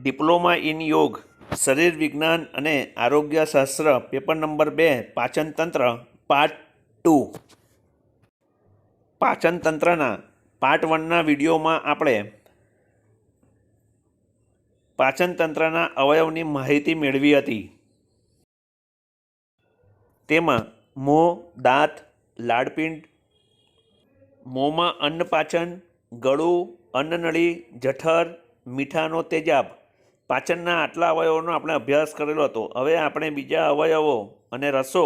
Diploma in યોગ, શરીર વિજ્ઞાન અને આરોગ્યશાસ્ત્ર, પેપર નંબર 2, પાચનતંત્ર, પાર્ટ 2. પાચનતંત્રના પાર્ટ 1ના વિડીયોમાં આપણે પાચનતંત્રના અવયવની માહિતી મેળવી હતી. તેમાં મોં, દાંત, લાળપિંડ, મોંમાં અન્નપાચન, ગળું, અન્નનળી, જઠર, મીઠાનો તેજાબ, પાચનના આટલા અવયવોનો આપણે અભ્યાસ કરેલો હતો. હવે આપણે બીજા અવયવો અને રસો,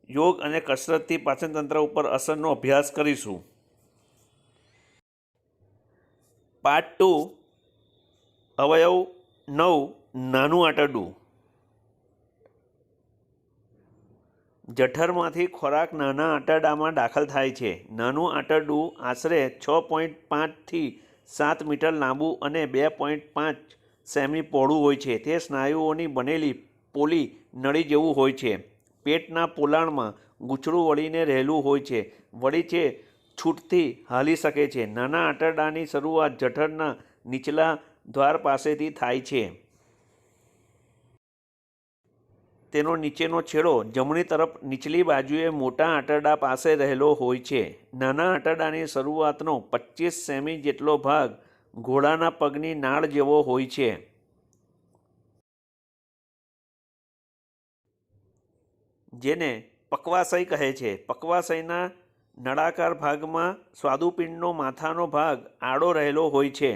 યોગ અને કસરતથી પાચનતંત્ર ઉપર અસરનો અભ્યાસ કરીશું. પાર્ટ 2, અવયવ 9, નાનું આંતરડું. જઠરમાંથી ખોરાક નાના આંતરડામાં દાખલ થાય છે. નાનું આંતરડું આશરે 6.5 થી 7 મીટર લાંબુ અને 2.5 સેમી પહોળું હોય છે. તે સ્નાયુઓની બનેલી પોલી નળી જેવું હોય છે. પેટના પોલાણમાં ગૂંચળું વળીને રહેલું હોય છે. વળી છે છૂટથી હાલી શકે છે. નાના આંતરડાની શરૂઆત જઠરના નીચલા દ્વાર પાસેથી થાય છે. તેનો નીચેનો છેડો જમણી તરફ નીચલી બાજુએ મોટા આંતરડા પાસે રહેલો હોય છે. નાના આંતરડાની શરૂઆતનો 25 સેમી જેટલો ભાગ ઘોડાના પગની નાળ જેવો હોય છે. જેને પક્વાશય કહે છે. પક્વાશયના નળાકાર ભાગમાં સ્વાદુપિંડનો માથાનો ભાગ આડો રહેલો હોય છે.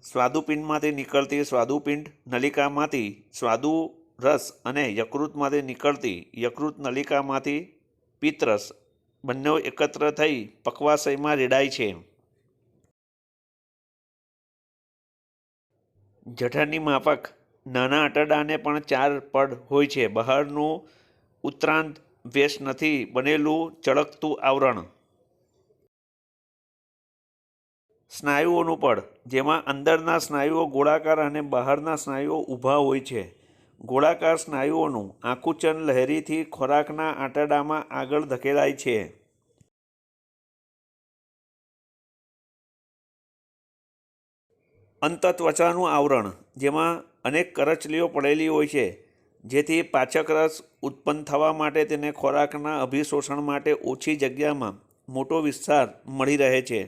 સ્વાદુપિંડમાંથી નીકળતી સ્વાદુપિંડ નલિકામાંથી સ્વાદુ રસ અને યકૃતમાંથી નીકળતી યકૃત નલિકામાંથી પિત્તરસ બંને એકત્ર થઈ પક્વાશયમાં રેડાય છે. જઠરની માફક નાના આંતરડાને પણ 4 પડ હોય છે. બહારનું ઉત્તરાંત વેસ્ટનથી બનેલું ચળકતું આવરણ. સ્નાયુઓનું પડ, જેમાં અંદરના સ્નાયુઓ ગોળાકાર અને બહારના સ્નાયુઓ ઊભા હોય છે. ગોળાકાર સ્નાયુઓનું આકુંચન લહેરીથી ખોરાકના આંતરડામાં આગળ ધકેલાય છે. અંતત્વચાનું આવરણ, જેમાં અનેક કરચલીઓ પડેલી હોય છે, જેથી પાચક રસ ઉત્પન્ન થવા માટે તેને ખોરાકના અભિશોષણ માટે ઓછી જગ્યામાં મોટો વિસ્તાર મળી રહે છે.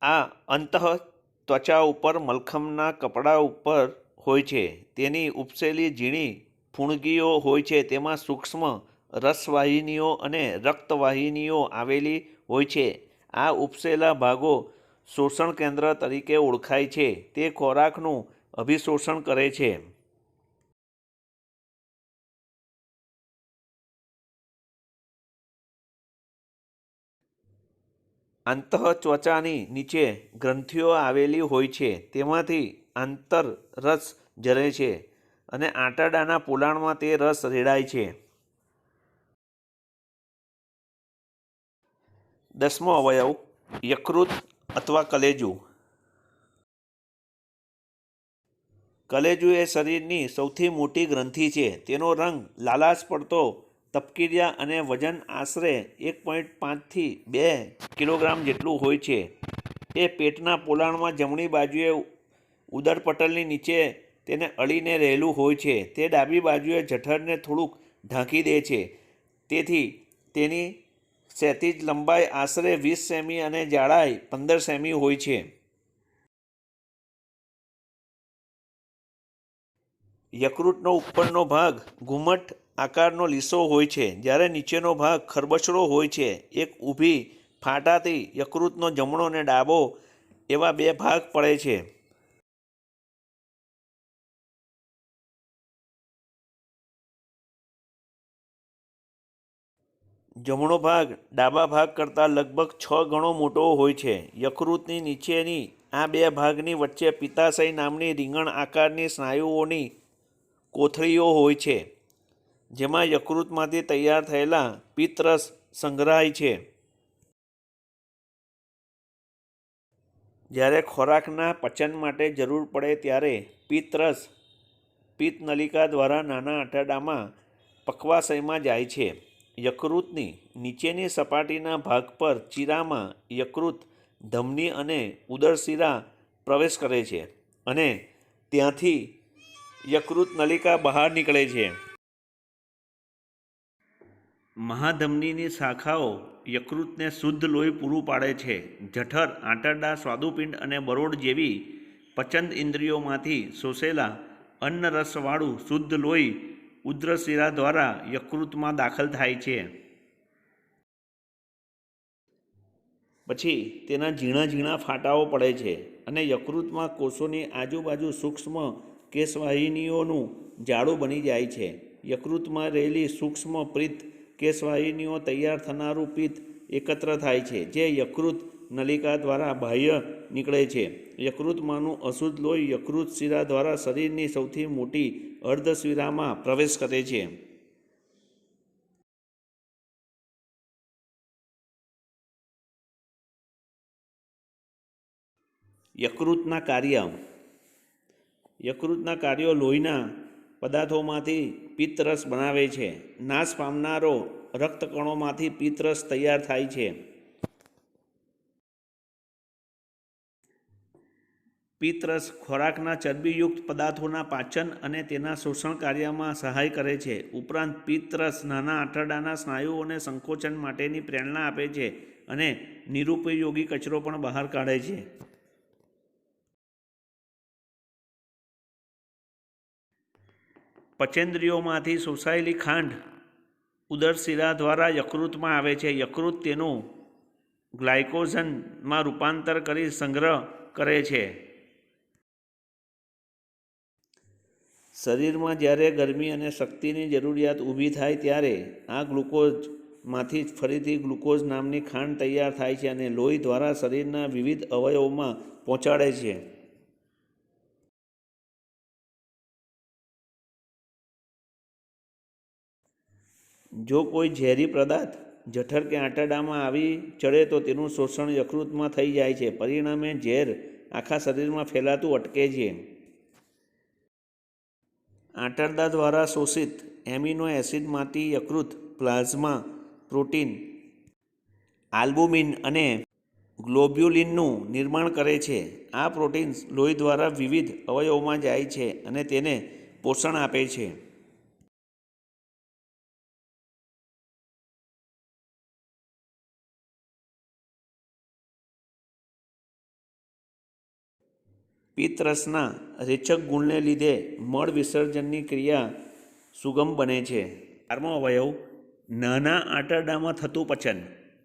આ અંતત્વચા ઉપર મલખમના કપડા ઉપર હોય છે. તેની ઉપસેલી ઝીણી ફૂણગીઓ હોય છે. તેમાં સૂક્ષ્મ રસવાહિનીઓ અને રક્તવાહિનીઓ આવેલી હોય છે. આ ઉપસેલા ભાગો શોષણ કેન્દ્ર તરીકે ઓળખાય છે. તે ખોરાકનું અભિશોષણ કરે છે. આંતત્વચાની નીચે ગ્રંથિઓ આવેલી હોય છે. તેમાંથી આંતરરસ ઝરે છે અને આંતરડાના પોલાણમાં તે રસ રેડાય છે. 10મો અવયવ, યકૃત અથવા કલેજું. કલેજું એ શરીરની સૌથી મોટી ગ્રંથિ છે. તેનો રંગ લાલાશ પડતો તપકીરિયા અને વજન આશરે 1.5 થી 2 કિલોગ્રામ જેટલું હોય છે. એ પેટના પોલાણમાં જમણી બાજુએ ઉદરપટલની નીચે તેને અડીને રહેલું હોય છે. તે ડાબી બાજુએ જઠરને થોડુંક ઢાંકી દે છે. તેથી તેની ક્ષૈતિજ લંબાઈ આશરે 20 સેમી અને જાડાઈ 15 સેમી હોય છે. યકૃતનો ઉપરનો ભાગ ઘુમટ આકારનો લીસો હોય છે, જ્યારે નીચેનો ભાગ ખરબચડો હોય છે. એક ઊભી ફાટાથી યકૃતનો જમણો અને ડાબો એવા 2 ભાગ પડે છે. જમણો ભાગ ડાબા ભાગ કરતાં લગભગ 6 ગણો મોટો હોય છે. યકૃતની નીચેની આ 2 ભાગની વચ્ચે પિત્તાશય નામની રીંગણ આકારની સ્નાયુઓની કોથળીઓ હોય છે, જેમાં યકૃતમાંથી તૈયાર થયેલા પિત્તરસ સંગ્રહાય છે. જ્યારે ખોરાકના પચન માટે જરૂર પડે ત્યારે પિત્તરસ પિત્ત નલિકા દ્વારા નાના આંતરડામાં પક્વાશયમાં જાય છે. યકૃતની નીચેની સપાટીના ભાગ પર ચીરામાં યકૃત ધમની અને ઉદરશિરા પ્રવેશ કરે છે અને ત્યાંથી યકૃત નલિકા બહાર નીકળે છે. મહાધમનીની શાખાઓ યકૃતને શુદ્ધ લોહી પૂરું પાડે છે. જઠર, આંતરડા, સ્વાદુપિંડ અને બરોળ જેવી પચન ઇન્દ્રિયોમાંથી શોષેલા અન્નરસવાળું શુદ્ધ લોહી ઉદરશિરા દ્વારા યકૃતમાં દાખલ થાય છે. પછી તેના ઝીણા ઝીણા ફાટાઓ પડે છે અને યકૃતમાં કોષોની આજુબાજુ સૂક્ષ્મ કેશવાહિનીઓનું જાળું બની જાય છે. યકૃતમાં રહેલી સૂક્ષ્મ પિત્ત કેશવાહિનીઓ તૈયાર થનારું પિત્ત એકત્ર થાય છે, જે યકૃત નલિકા દ્વારા બાહ્ય નીકળે છે. યકૃતમાંનું અશુદ્ધ લોહી યકૃત શિરા દ્વારા શરીરની સૌથી મોટી અર્ધશિરામાં પ્રવેશ કરે છે. યકૃતના કાર્યો લોહીના પદાર્થોમાંથી પિત્તરસ બનાવે છે. નાશ પામનારો રક્તકણોમાંથી પિત્તરસ તૈયાર થાય છે. પિત્તરસ ખોરાકના ચરબીયુક્ત પદાર્થોના પાચન અને તેના શોષણ કાર્યમાં સહાય કરે છે. ઉપરાંત પિત્તરસ નાના આંતરડાના સ્નાયુઓને સંકોચન માટેની પ્રેરણા આપે છે અને નિરુપયોગી કચરો પણ બહાર કાઢે છે. પચેન્દ્રિયોમાંથી શોષાયેલી ખાંડ ઉદરશિરા દ્વારા યકૃતમાં આવે છે. યકૃત તેનું ગ્લાયકોજનમાં રૂપાંતર કરી સંગ્રહ કરે છે. શરીરમાં જ્યારે ગરમી અને શક્તિની જરૂરિયાત ઊભી થાય ત્યારે આ ગ્લુકોઝમાંથી ફરીથી ગ્લુકોઝ નામની ખાંડ તૈયાર થાય છે અને લોહી દ્વારા શરીરના વિવિધ અવયવોમાં પહોંચાડે છે. જો કોઈ ઝેરી પદાર્થ જઠર કે આંતરડામાં આવી ચડે તો તેનું શોષણ યકૃતમાં થઈ જાય છે. પરિણામે ઝેર આખા શરીરમાં ફેલાતું અટકે છે. આંતરડા દ્વારા શોષિત એમિનો એસિડમાંથી યકૃત પ્લાઝમા પ્રોટીન, આલ્બુમિન અને ગ્લોબ્યુલિનનું નિર્માણ કરે છે. આ પ્રોટીન્સ લોહી દ્વારા વિવિધ અવયવોમાં જાય છે અને તેને પોષણ આપે છે. પિત્તરસના રેચક ગુણને લીધે મળ વિસર્જનની ક્રિયા સુગમ બને છે. 4મો અવયવ નાના આંતરડામાં થતું પચન.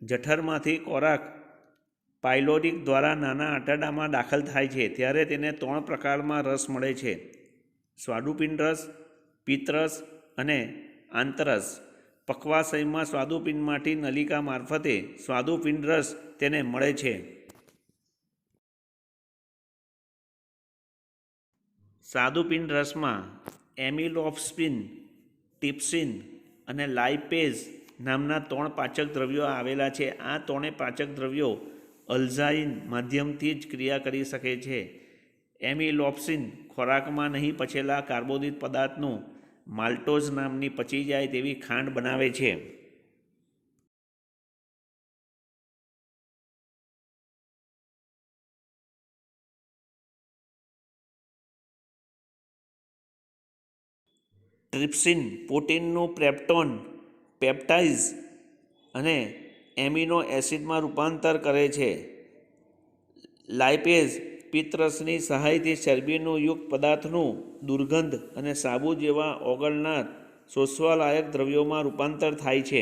જઠરમાંથી ખોરાક પાયલોરિક દ્વારા નાના આંતરડામાં દાખલ થાય છે ત્યારે તેને 3 પ્રકારમાં રસ મળે છે: સ્વાદુપિંડ રસ, પિત્તરસ અને આંતરસ. પક્વાશયમાં સ્વાદુપિંડમાંથી નલિકા મારફતે સ્વાદુપિંડ રસ તેને મળે છે. સ્વાદુપિંડ રસમાં એમિલોપ્સિન, ટિપ્સિન અને લાઇપેઝ નામના 3 પાચક દ્રવ્યો આવેલા છે. આ 3 પાચક દ્રવ્યો અલ્ઝાઇમ માધ્યમથી જ ક્રિયા કરી શકે છે. એમિલોપ્સિન ખોરાકમાં નહીં પચેલા કાર્બોદિત પદાર્થનું માલ્ટોઝ નામની પચી જાય તેવી ખાંડ બનાવે છે. ટ્રિપ્સિન પ્રોટીનનું પેપ્ટાઇઝ અને એમિનો એસિડમાં રૂપાંતર કરે છે. લાઇપેઝ પિત્તરસની સહાયથી ચરબીનું યુક્ત પદાર્થનું દુર્ગંધ અને સાબુ જેવા ઓગળનાર શોષવાલાયક દ્રવ્યોમાં રૂપાંતર થાય છે.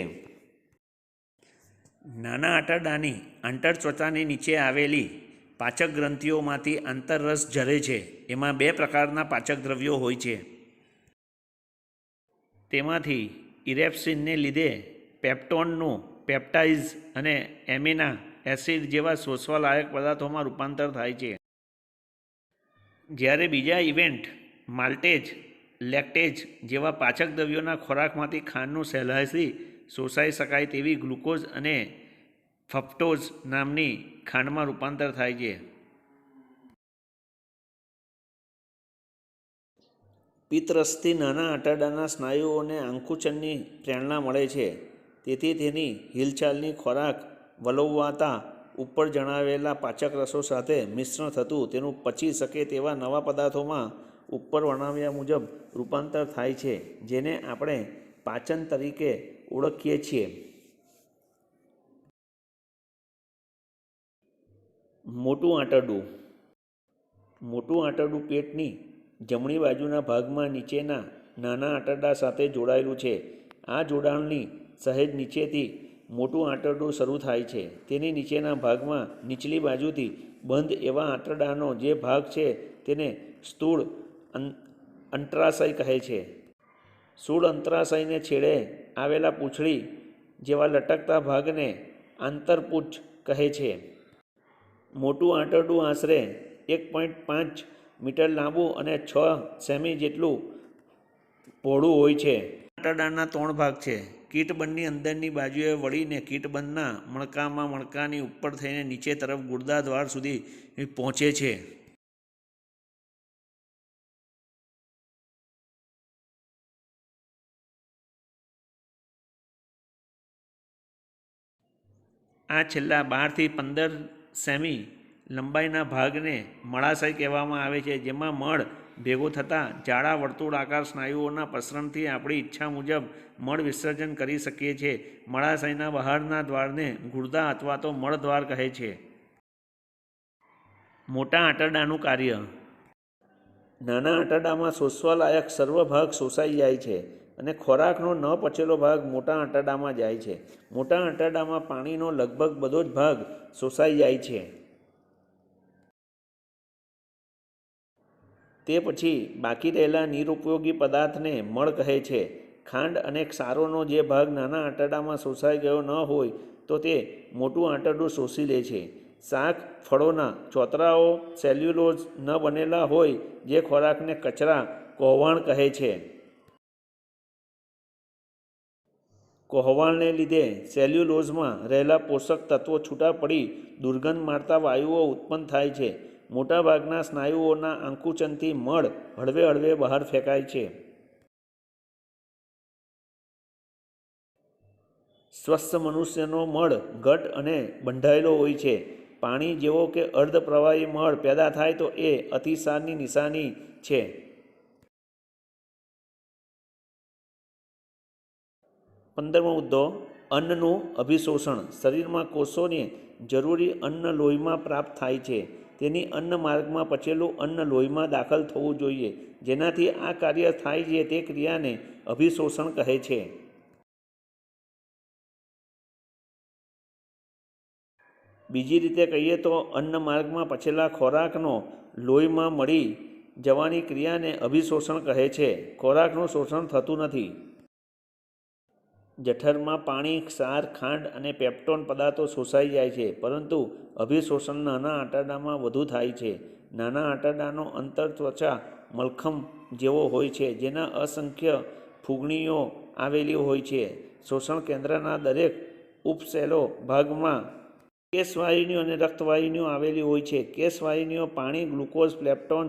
નાના આંતરડાની આંતરત્વચાની નીચે આવેલી પાચક ગ્રંથિઓમાંથી આંતરરસ ઝરે છે. એમાં 2 પ્રકારના પાચક દ્રવ્યો હોય છે. તેમાંથી ઇરેપ્સિનને લીધે પેપ્ટોનનું પેપ્ટાઇઝ અને એમિનો એસિડ જેવા શોષવાલાયક પદાર્થોમાં રૂપાંતર થાય છે. જ્યારે બીજા ઇવેન્ટ માલ્ટેઝ, લેક્ટેઝ જેવા પાચક દ્રવ્યોના ખોરાકમાંથી ખાંડનું સહેલાઈથી શોષાઈ શકાય તેવી ગ્લુકોઝ અને ફ્રક્ટોઝ નામની ખાંડમાં રૂપાંતર થાય છે. પિત્તરસથી નાના આંતરડાના સ્નાયુઓને આંકુચનની પ્રેરણા મળે છે. તેથી તેની હિલચાલની ખોરાક વલોવાતા ઉપર જણાવેલા પાચક રસો સાથે મિશ્રણ થતું તેનું પચી શકે તેવા નવા પદાર્થોમાં ઉપર વર્ણવ્યા મુજબ રૂપાંતર થાય છે, જેને આપણે પાચન તરીકે ઓળખીએ છીએ. મોટું આંતરડું. મોટું આંતરડું પેટની જમણી બાજુના ભાગમાં નીચેના નાના આંતરડા સાથે જોડાયેલું છે. આ જોડાણની સહેજ નીચેથી મોટું આંતરડું શરૂ થાય છે. તેની નીચેના ભાગમાં નીચલી બાજુથી બંધ એવા આંતરડાનો જે ભાગ છે તેને સ્થૂળ અંતરાશય કહે છે. સ્થૂળ અંતરાશયને છેડે આવેલા પૂંછડી જેવા લટકતા ભાગને આંતરપૂંછ કહે છે. મોટું આંતરડું આશરે 1.5 મીટર લાંબુ અને 6 સેમી જેટલું પહોળું હોય છે. આંતરડાના 3 ભાગ છે. કીટબંધની અંદરની બાજુએ વળીને કીટબંધના મણકામાં મણકાની ઉપર થઈને નીચે તરફ ગુર્દા દ્વાર સુધી પહોંચે છે. આ છેલ્લા 12 થી 15 સેમી લંબાઈના ભાગને મળાશય કહેવામાં આવે છે, જેમાં મળ ભેગો થતાં જાડા વર્તુળાકાર સ્નાયુઓના પ્રસરણથી આપણી ઈચ્છા મુજબ મળ વિસર્જન કરી શકીએ છીએ. મળાશયના બહારના દ્વારને ગુર્દા અથવા તો મળદ્વાર કહે છે. મોટા આંતરડાનું કાર્ય. નાના આંતરડામાં શોષવાલાયક સર્વ ભાગ શોષાઈ જાય છે અને ખોરાકનો ન પચેલો ભાગ મોટા આંતરડામાં જાય છે. મોટા આંતરડામાં પાણીનો લગભગ બધો જ ભાગ શોષાઈ જાય છે. તે પછી બાકી રહેલા નિરુપયોગી પદાર્થને મળ કહે છે. ખાંડ અને ક્ષારોનો જે ભાગ નાના આંતરડામાં શોષાઈ ગયો ન હોય તો તે મોટું આંતરડું શોષી લે છે. શાક ફળોના ચોતરાઓ સેલ્યુલોઝ ન બનેલા હોય જે ખોરાકને કચરા કોહવાણ કહે છે. કોહવાળને લીધે સેલ્યુલોઝમાં રહેલા પોષક તત્વો છૂટા પડી દુર્ગંધ મારતા વાયુઓ ઉત્પન્ન થાય છે. મોટાભાગના સ્નાયુઓના આંકુચનથી મળ હળવે હળવે બહાર ફેંકાય છે. સ્વસ્થ મનુષ્યનો મળ ઘટ અને બંધાયેલો હોય છે. પાણી જેવો કે અર્ધ પ્રવાહી મળ પેદા થાય તો એ અતિસારની નિશાની છે. પંદરમો મુદ્દો અન્નનું અભિશોષણ. શરીરમાં કોષોને જરૂરી અન્ન લોહીમાં પ્રાપ્ત થાય છે. તેની અન્ન માર્ગમાં પચેલું અન્ન લોહીમાં દાખલ થવું જોઈએ. જેનાથી આ કાર્ય થાય છે તે ક્રિયાને અભિશોષણ કહે છે. બીજી રીતે કહીએ તો અન્ન માર્ગમાં પચેલા ખોરાકનો લોહીમાં મળી જવાની ક્રિયાને અભિશોષણ કહે છે. ખોરાકનું શોષણ થતું નથી. જઠરમાં પાણી, ક્ષાર, ખાંડ અને પેપ્ટોન પદાર્થો શોષાઈ જાય છે, પરંતુ અભિશોષણ નાના આંતરડામાં વધુ થાય છે. નાના આંતરડાનો અંતરત્વચા મલખમ જેવો હોય છે, જેના અસંખ્ય ફૂગણીઓ આવેલી હોય છે. શોષણ કેન્દ્રના દરેક ઉપસેલો ભાગમાં કેશવાહિનીઓ અને રક્તવાહિનીઓ આવેલી હોય છે. કેશવાહિનીઓ પાણી, ગ્લુકોઝ, પેપ્ટોન,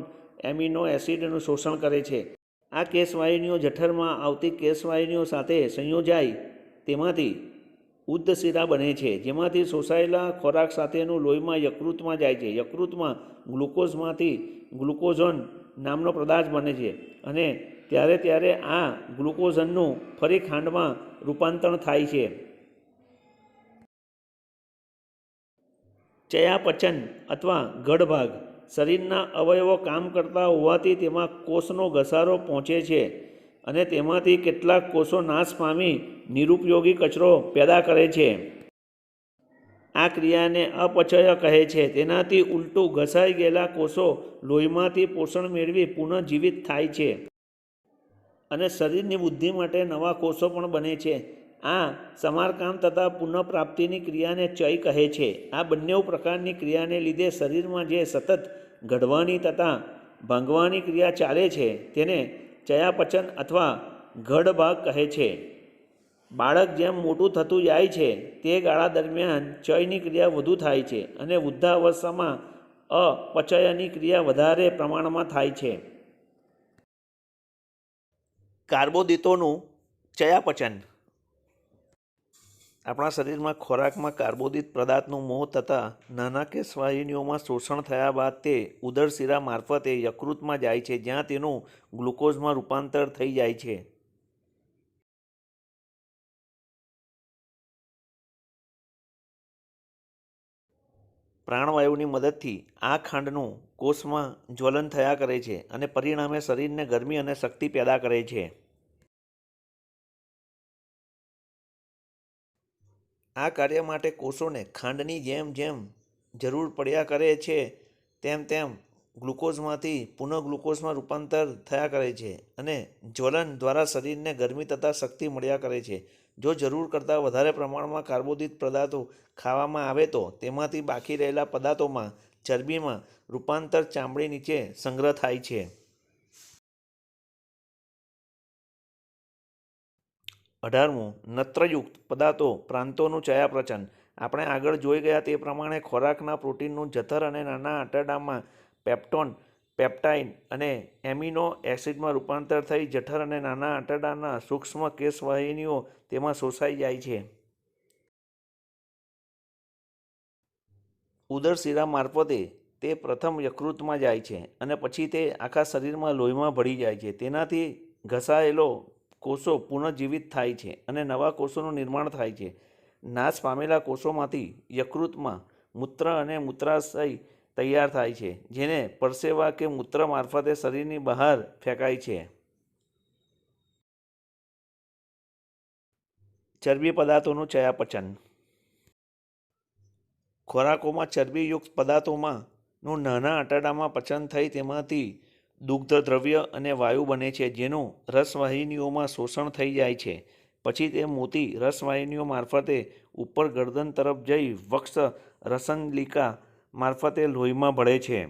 એમિનો એસિડનું શોષણ કરે છે. આ કેશવાહિનીઓ જઠરમાં આવતી કેશવાહિનીઓ સાથે સંયોજાઈ તેમાંથી ઉદ્દશિરા બને છે, જેમાંથી શોષાયેલા ખોરાક સાથેનું લોહીમાં યકૃતમાં જાય છે. યકૃતમાં ગ્લુકોઝમાંથી ગ્લુકોઝોન નામનો પદાર્થ બને છે અને ત્યારે આ ગ્લુકોઝનનું ફરી ખાંડમાં રૂપાંતરણ થાય છે. ચયાપચય અથવા ગળભાગ. શરીરના અવયવો કામ કરતા હોવાથી તેમાં કોષનો ઘસારો પહોંચે છે અને તેમાંથી કેટલાક કોષો નાશ પામી નિરુપયોગી કચરો પેદા કરે છે. આ ક્રિયાને અપચય કહે છે. તેનાથી ઉલટું ઘસાઈ ગયેલા કોષો લોહીમાંથી પોષણ મેળવી પુનઃજીવિત થાય છે અને શરીરની વૃદ્ધિ માટે નવા કોષો પણ બને છે. આ સમારકામ તથા પુનઃપ્રાપ્તિની ક્રિયાને ચય કહે છે. આ બંને પ્રકારની ક્રિયાને લીધે શરીરમાં જે સતત ઘડવાની તથા ભાંગવાની ક્રિયા ચાલે છે તેને ચયાપચય અથવા ગળભાગ કહે છે. બાળક જેમ મોટું થતું જાય છે તે ગાળા દરમિયાન ચયની ક્રિયા વધુ થાય છે અને વૃદ્ધાવસ્થામાં અપચયની ક્રિયા વધારે પ્રમાણમાં થાય છે. કાર્બોદિતોનું ચયાપચય. આપણા શરીરમાં ખોરાકમાં કાર્બોદિત પદાર્થનું મોહ થતાં નાના કેશવાહિનીઓમાં શોષણ થયા બાદ તે ઉદરશિરા મારફતે યકૃતમાં જાય છે, જ્યાં તેનું ગ્લુકોઝમાં રૂપાંતર થઈ જાય છે. પ્રાણવાયુની મદદથી આ ખાંડનું કોષમાં જ્વલન થયા કરે છે અને પરિણામે શરીરને ગરમી અને શક્તિ પેદા કરે છે. આ કાર્ય માટે કોષોને ખાંડની જેમ જેમ જરૂર પડ્યા કરે છે તેમ તેમ ગ્લુકોઝમાંથી પુનઃ ગ્લુકોઝમાં રૂપાંતર થયા કરે છે અને જ્વલન દ્વારા શરીરને ગરમી તથા શક્તિ મળ્યા કરે છે. જો જરૂર કરતાં વધારે પ્રમાણમાં કાર્બોદિત પદાર્થો ખાવામાં આવે તો તેમાંથી બાકી રહેલા પદાર્થોમાં ચરબીમાં રૂપાંતર ચામડી નીચે સંગ્રહ થાય છે. 18મું નત્રયુક્ત પદાર્થો પ્રાંતોનું ચયાપચય. આપણે આગળ જોઈ ગયા તે પ્રમાણે ખોરાકના પ્રોટીનનું જઠર અને નાના આંતરડામાં પેપ્ટોન, પેપ્ટાઇન અને એમિનો એસિડમાં રૂપાંતર થઈ જઠર અને નાના આંતરડાના સૂક્ષ્મ કેશવાહિનીઓ તેમાં શોષાઈ જાય છે. ઉદરશિરા મારફતે તે પ્રથમ યકૃતમાં જાય છે અને પછી તે આખા શરીરમાં લોહીમાં ભળી જાય છે. તેનાથી ઘસાયેલો કોષો પુનઃજીવિત થાય છે અને નવા કોષોનું નિર્માણ થાય છે. નાશ પામેલા કોષોમાંથી યકૃતમાં મૂત્ર અને મૂત્રાશય તૈયાર થાય છે, જેને પરસેવા કે મૂત્ર મારફતે શરીરની બહાર ફેંકાય છે. ચરબી પદાર્થોનું ચયાપચય. ખોરાકોમાં ચરબીયુક્ત પદાર્થોમાંનું નાના આંતરડામાં પચન થઈ તેમાંથી દુગ્ધદ્રવ્ય અને વાયુ બને છે, જેનું રસવાહિનીઓમાં શોષણ થઈ જાય છે. પછી તે મોટી રસવાહિનીઓ મારફતે ઉપર ગરદન તરફ જઈ વક્ષ રસનલિકા મારફતે લોહીમાં ભળે છે.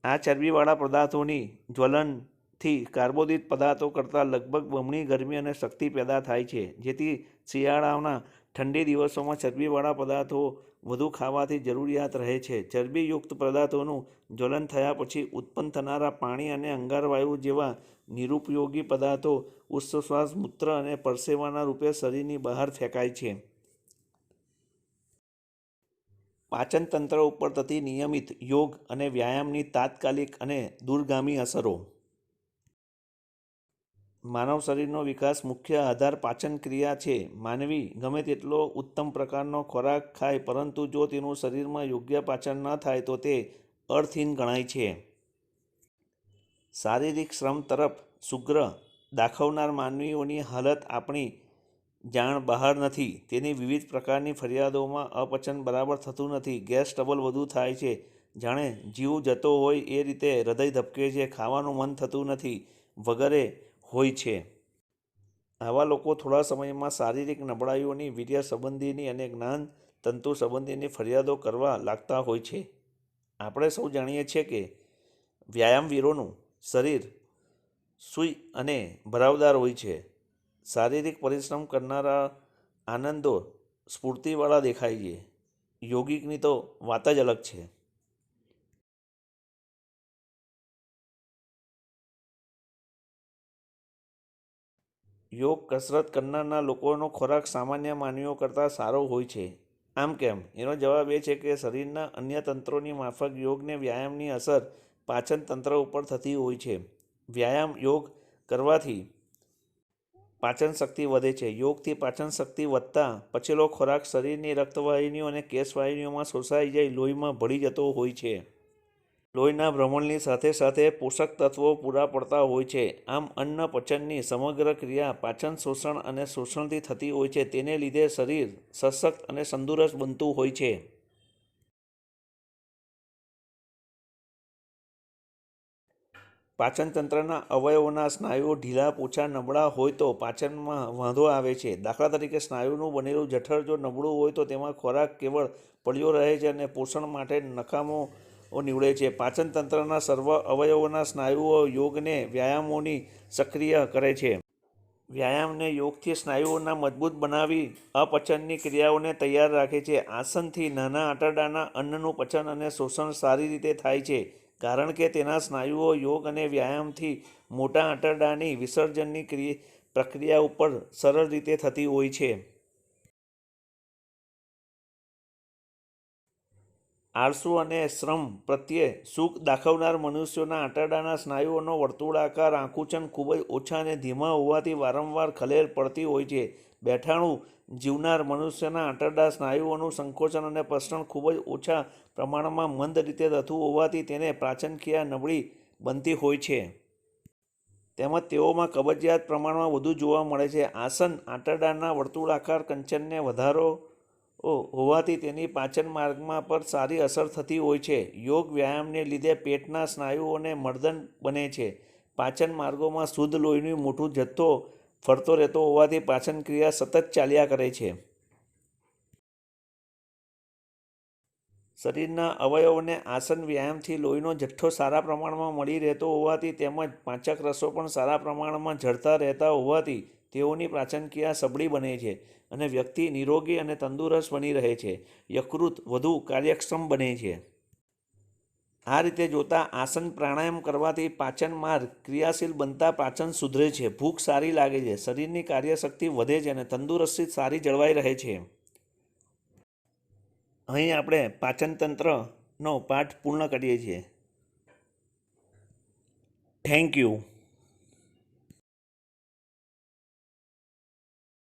આ ચરબીવાળા પદાર્થોની જ્વલનથી કાર્બોદિત પદાર્થો કરતાં લગભગ બમણી ગરમી અને શક્તિ પેદા થાય છે, જેથી શિયાળાના ઠંડી દિવસોમાં ચરબીવાળા પદાર્થો વધુ ખાવાથી જરૂરિયાત રહે છે. ચરબીયુક્ત પદાર્થોનું જ્વલન થયા પછી ઉત્પન્ન થનારા પાણી અને અંગારવાયુ જેવા નિરુપયોગી પદાર્થો ઉચ્છ્વાસ, મૂત્ર અને પરસેવાના રૂપે શરીરની બહાર ફેંકાય છે. પાચન તંત્ર ઉપર થતી નિયમિત યોગ અને વ્યાયામની તાત્કાલિક અને દૂરગામી અસરો. માનવ શરીરનો વિકાસ મુખ્ય આધાર પાચન ક્રિયા છે. માનવી ગમે તેટલો ઉત્તમ પ્રકારનો ખોરાક ખાય, પરંતુ જો તેનું શરીરમાં યોગ્ય પાચન ન થાય તો તે અર્થહીન ગણાય છે. શારીરિક શ્રમ તરફ સુગ્ર દાખવનાર માનવીઓની હાલત આપણી જાણ બહાર નથી. તેની વિવિધ પ્રકારની ફરિયાદોમાં અપચન બરાબર થતું નથી, ગેસ ટ્રબલ વધુ થાય છે, જાણે જીવ જતો હોય એ રીતે હૃદય ધબકે છે, ખાવાનું મન થતું નથી વગેરે હોય છે. આવા લોકો થોડા સમયમાં શારીરિક નબળાઈઓની, વીર્ય સંબંધીની અને જ્ઞાન તંતુ સંબંધીની ફરિયાદો કરવા લાગતા હોય છે. આપણે સૌ જાણીએ છીએ કે વ્યાયામવીરોનું શરીર સુઈ અને ભરાવદાર હોય છે. શારીરિક પરિશ્રમ કરનારા આનંદો સ્ફૂર્તિવાળા દેખાય છે. યોગિકની તો વાત જ અલગ છે. યોગ કસરત કરનારના લોકોનો ખોરાક સામાન્ય માનવીઓ કરતાં સારો હોય છે. આમ કેમ? એનો જવાબ એ છે કે શરીરના અન્ય તંત્રોની માફક યોગને વ્યાયામની અસર પાચન તંત્ર ઉપર થતી હોય છે. વ્યાયામ યોગ કરવાથી પાચન શક્તિ વધે છે. યોગથી પાચન શક્તિ વધતા પચેલો ખોરાક શરીરની રક્તવાહિનીઓ અને કેશવાહિનીઓમાં શોષાઈ જઈ લોહીમાં ભળી જતો હોય છે. લોહીના ભ્રમણની સાથે સાથે પોષક તત્વો પૂરા પડતા હોય છે. આમ અન્ન પચનની સમગ્ર ક્રિયા પાચન, શોષણ અને શોષણથી થતી હોય છે. તેને લીધે શરીર સશક્ત અને તંદુરસ્ત બનતું હોય છે. પાચન તંત્રના અવયવોના સ્નાયુઓ ઢીલા, પોચા, નબળા હોય તો પાચનમાં વાંધો આવે છે. દાખલા તરીકે સ્નાયુનું બનેલું જઠર જો નબળું હોય તો તેમાં ખોરાક કેવળ પડ્યો રહે છે અને પોષણ માટે નકામો નીવડે છે. પાચન તંત્રના સર્વ અવયવોના સ્નાયુઓ યોગને વ્યાયામોની સક્રિય કરે છે. વ્યાયામને યોગથી સ્નાયુઓના મજબૂત બનાવી અપચનની ક્રિયાઓને તૈયાર રાખે છે. આસનથી નાના આંતરડાના અન્નનું પચન અને શોષણ સારી રીતે થાય છે. કારણ કે તેના સ્નાયુઓ યોગ અને વ્યાયામથી મોટા આંતરડાની વિસર્જનની પ્રક્રિયા ઉપર સરળ રીતે થતી હોય છે. આળસુ અને શ્રમ પ્રત્યે સુખ દાખવનાર મનુષ્યોના આંતરડાના સ્નાયુઓનો વર્તુળાકાર આકુંચન ખૂબ જ ઓછા અને ધીમા હોવાથી વારંવાર ખલેલ પડતી હોય છે. બેઠાણું જીવનાર મનુષ્યના આંતરડા સ્નાયુઓનું સંકોચન અને પ્રસરણ ખૂબ જ ઓછા પ્રમાણમાં મંદ રીતે થતું હોવાથી તેને પાચનક્રિયા નબળી બનતી હોય છે. તેમજ તેઓમાં કબજિયાત પ્રમાણમાં વધુ જોવા મળે છે. આસન આંતરડાના વર્તુળાકાર કંચનને વધારો હોવાથી તેની પાચન માર્ગમાં પર સારી અસર થતી હોય છે. યોગ વ્યાયામને લીધે પેટના સ્નાયુઓને મળદન બને છે. પાચન માર્ગોમાં શુદ્ધ લોહીનો મોટો જથ્થો ફરતો રહેતો હોવાથી પાચન ક્રિયા સતત ચાલ્યા કરે છે. શરીરના અવયવોને આસન વ્યાયામથી લોહીનો જથ્થો સારા પ્રમાણમાં મળી રહેતો હોવાથી તેમજ પાચક રસો પણ સારા પ્રમાણમાં ઝરતા રહેતા હોવાથી તેઓની પાચનક્રિયા સબળી બને છે અને વ્યક્તિ નિરોગી અને તંદુરસ્ત બની રહે છે. યકૃત વધુ કાર્યક્ષમ બને છે. આ રીતે જોતા આસન પ્રાણાયામ કરવાથી પાચન માર્ગ ક્રિયાશીલ બનતા પાચન સુધરે છે, ભૂખ સારી લાગે છે, શરીરની કાર્યશક્તિ વધે છે અને તંદુરસ્તી સારી જળવાઈ રહે છે. અહીં આપણે પાચન તંત્રનો પાઠ પૂર્ણ કરીએ છીએ. Thank you.